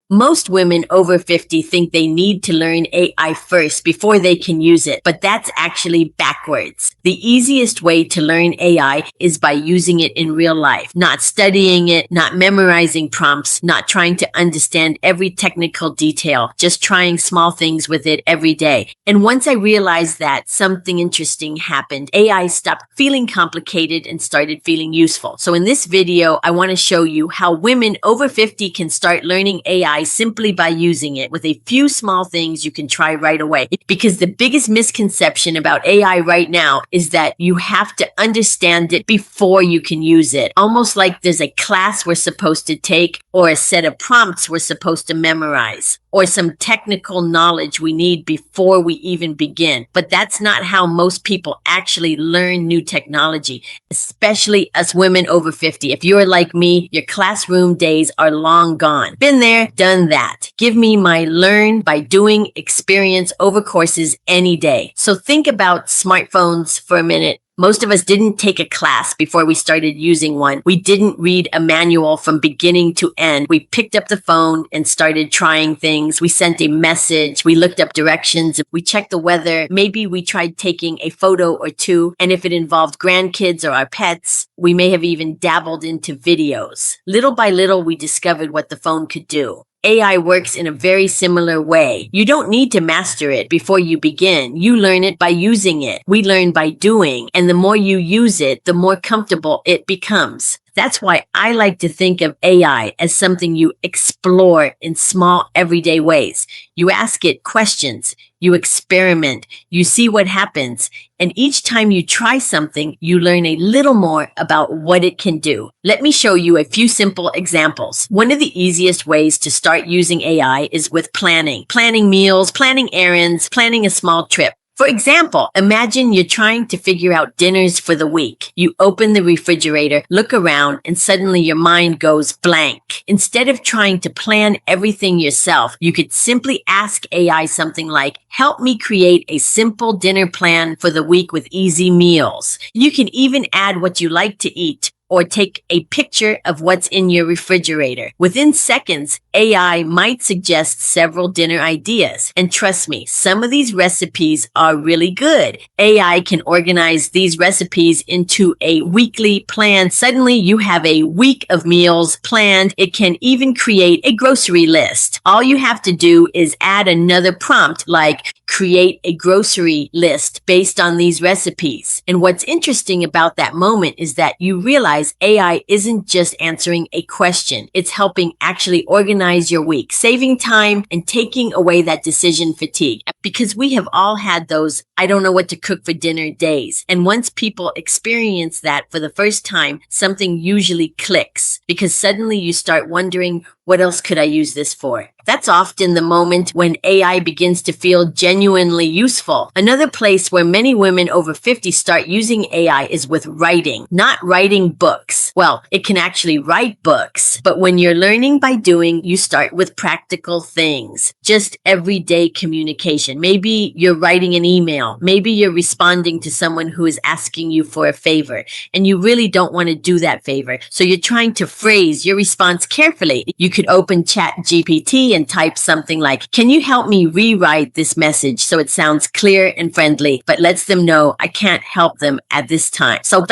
Most women over 50 think they need to learn AI first before they can use it, but that's actually backwards. The easiest way to learn AI is by using it in real life, not studying it, not memorizing prompts, not trying to understand every technical detail, just trying small things with it every day. And once I realized that, something interesting happened. AI stopped feeling complicated and started feeling useful. So in this video, I want to show you how women over 50 can start learning AI simply by using it with a few small things you can try right away. Because the biggest misconception about AI right now is that you have to understand it before you can use it. Almost like there's a class we're supposed to take or a set of prompts we're supposed to memorize or some technical knowledge we need before we even begin. But that's not how most people actually learn new technology, especially us women over 50. If you're like me, your classroom days are long gone. Been there, done that. Give me my learn by doing experience over courses any day. So think about smartphones for a minute. Most of us didn't take a class before we started using one. We didn't read a manual from beginning to end. We picked up the phone and started trying things. We sent a message. We looked up directions. We checked the weather. Maybe we tried taking a photo or two. And if it involved grandkids or our pets, we may have even dabbled into videos. Little by little, we discovered what the phone could do. AI works in a very similar way. You don't need to master it before you begin. You learn it by using it. We learn by doing. And the more you use it, the more comfortable it becomes. That's why I like to think of AI as something you explore in small, everyday ways. You ask it questions, you experiment, you see what happens, and each time you try something, you learn a little more about what it can do. Let me show you a few simple examples. One of the easiest ways to start using AI is with planning. Planning meals, planning errands, planning a small trip. For example, imagine you're trying to figure out dinners for the week. You open the refrigerator, look around, and suddenly your mind goes blank. Instead of trying to plan everything yourself, you could simply ask AI something like, help me create a simple dinner plan for the week with easy meals. You can even add what you like to eat, or take a picture of what's in your refrigerator. Within seconds, AI might suggest several dinner ideas. And trust me, some of these recipes are really good. AI can organize these recipes into a weekly plan. Suddenly, you have a week of meals planned. It can even create a grocery list. All you have to do is add another prompt like create a grocery list based on these recipes. And what's interesting about that moment is that you realize AI isn't just answering a question. It's helping actually organize your week, saving time and taking away that decision fatigue. Because we have all had those, I don't know what to cook for dinner days. And once people experience that for the first time, something usually clicks because suddenly you start wondering, what else could I use this for? That's often the moment when AI begins to feel genuinely useful. Another place where many women over 50 start using AI is with writing, not writing books. Well, it can actually write books, but when you're learning by doing, you start with practical things, just everyday communication. Maybe you're writing an email. Maybe you're responding to someone who is asking you for a favor, and you really don't want to do that favor. So you're trying to phrase your response carefully. You could open ChatGPT and type something like, can you help me rewrite this message so it sounds clear and friendly, but lets them know I can't help them at this time. So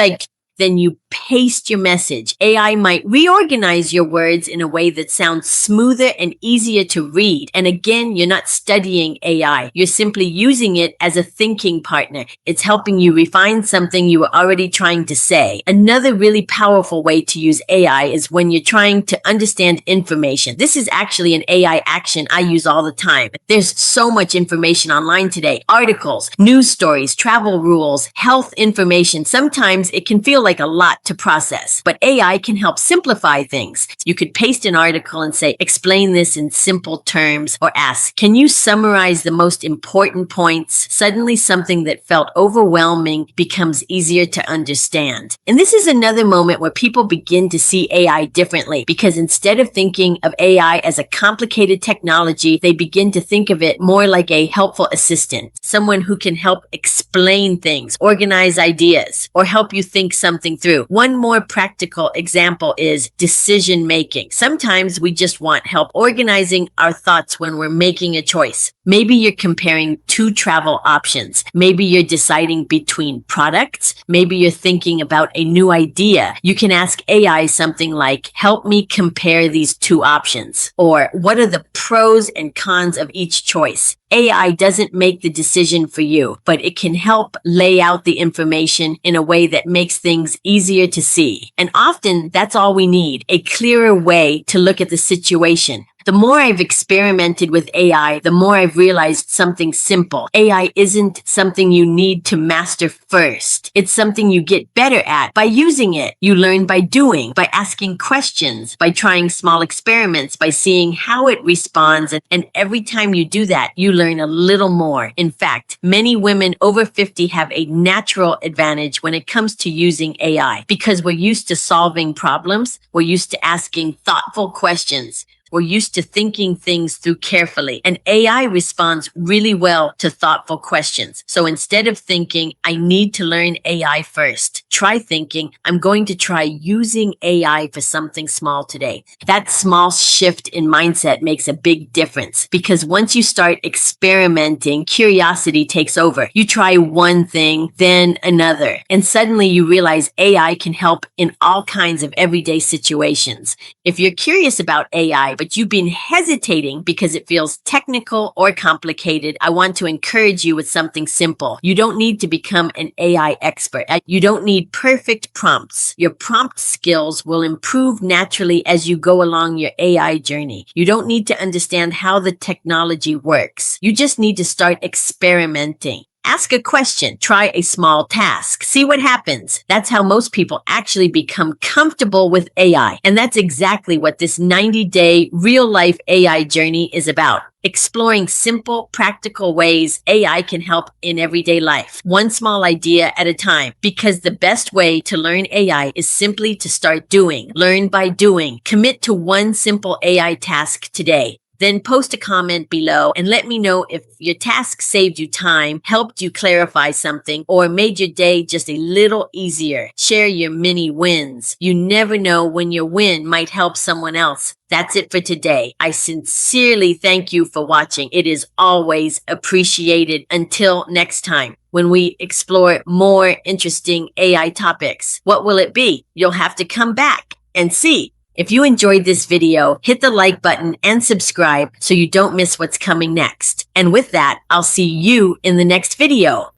then you paste your message. AI might reorganize your words in a way that sounds smoother and easier to read. And again, you're not studying AI. You're simply using it as a thinking partner. It's helping you refine something you were already trying to say. Another really powerful way to use AI is when you're trying to understand information. This is actually an AI action I use all the time. There's so much information online today. Articles, news stories, travel rules, health information. Sometimes it can feel like a lot to process, but AI can help simplify things. You could paste an article and say, explain this in simple terms, or ask, can you summarize the most important points? Suddenly something that felt overwhelming becomes easier to understand. And this is another moment where people begin to see AI differently, because instead of thinking of AI as a complicated technology, they begin to think of it more like a helpful assistant, someone who can help explain things, organize ideas, or help you think something through. One more practical example is decision making. Sometimes we just want help organizing our thoughts when we're making a choice. Maybe you're comparing two travel options. Maybe you're deciding between products. Maybe you're thinking about a new idea. You can ask AI something like, help me compare these two options. Or what are the pros and cons of each choice? AI doesn't make the decision for you, but it can help lay out the information in a way that makes things easier to see. And often that's all we need, a clearer way to look at the situation. The more I've experimented with AI, the more I've realized something simple. AI isn't something you need to master first. It's something you get better at by using it. You learn by doing, by asking questions, by trying small experiments, by seeing how it responds. And every time you do that, you learn a little more. In fact, many women over 50 have a natural advantage when it comes to using AI because we're used to solving problems. We're used to asking thoughtful questions. We're used to thinking things through carefully, and AI responds really well to thoughtful questions. So instead of thinking, I need to learn AI first, try thinking, I'm going to try using AI for something small today. That small shift in mindset makes a big difference because once you start experimenting, curiosity takes over. You try one thing, then another, and suddenly you realize AI can help in all kinds of everyday situations. If you're curious about AI, but you've been hesitating because it feels technical or complicated, I want to encourage you with something simple. You don't need to become an AI expert. You don't need perfect prompts. Your prompt skills will improve naturally as you go along your AI journey. You don't need to understand how the technology works. You just need to start experimenting. Ask a question, try a small task, see what happens. That's how most people actually become comfortable with AI. And that's exactly what this 90-day real-life AI journey is about. Exploring simple, practical ways AI can help in everyday life, one small idea at a time. Because the best way to learn AI is simply to start doing. Learn by doing. Commit to one simple AI task today. Then post a comment below and let me know if your task saved you time, helped you clarify something, or made your day just a little easier. Share your mini wins. You never know when your win might help someone else. That's it for today. I sincerely thank you for watching. It is always appreciated. Until next time, when we explore more interesting AI topics. What will it be? You'll have to come back and see. If you enjoyed this video, hit the like button and subscribe so you don't miss what's coming next. And with that, I'll see you in the next video.